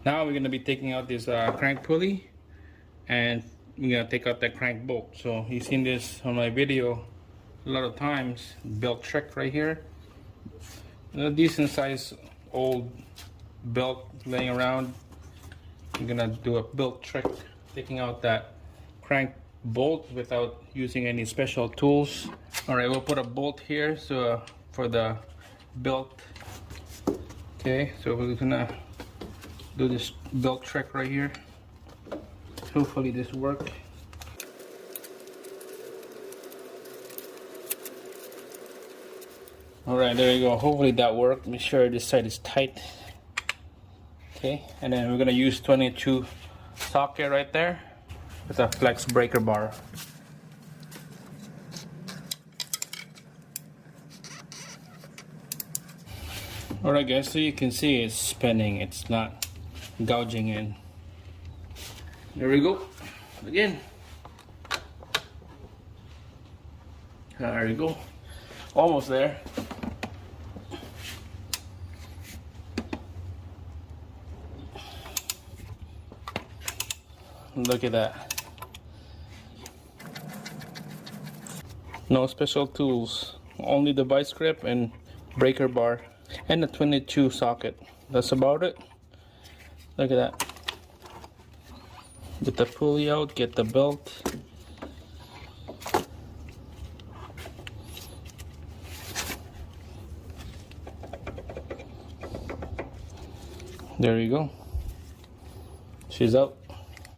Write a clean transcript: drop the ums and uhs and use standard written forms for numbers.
Now we're gonna be taking out this crank pulley, and we're gonna take out that crank bolt. So you've seen this on my video a lot of times. Belt trick right here. A decent size old belt laying around. I'm gonna do a belt trick, taking out that crank bolt without using any special tools. All right, we'll put a bolt here so for the belt. Okay, so we're gonna do this belt trick right here. Hopefully this works. All right, there you go. Hopefully that worked. Make sure this side is tight. Okay, and then we're gonna use 22 socket right there with a flex breaker bar. Alright guys, so you can see it's spinning, it's not gouging in. There we go. Again. There we go. Almost there. Look at that. No special tools, only the vice grip and breaker bar and the 22 socket. That's about it. Look at that. Get the pulley out, get the belt. There you go. She's out.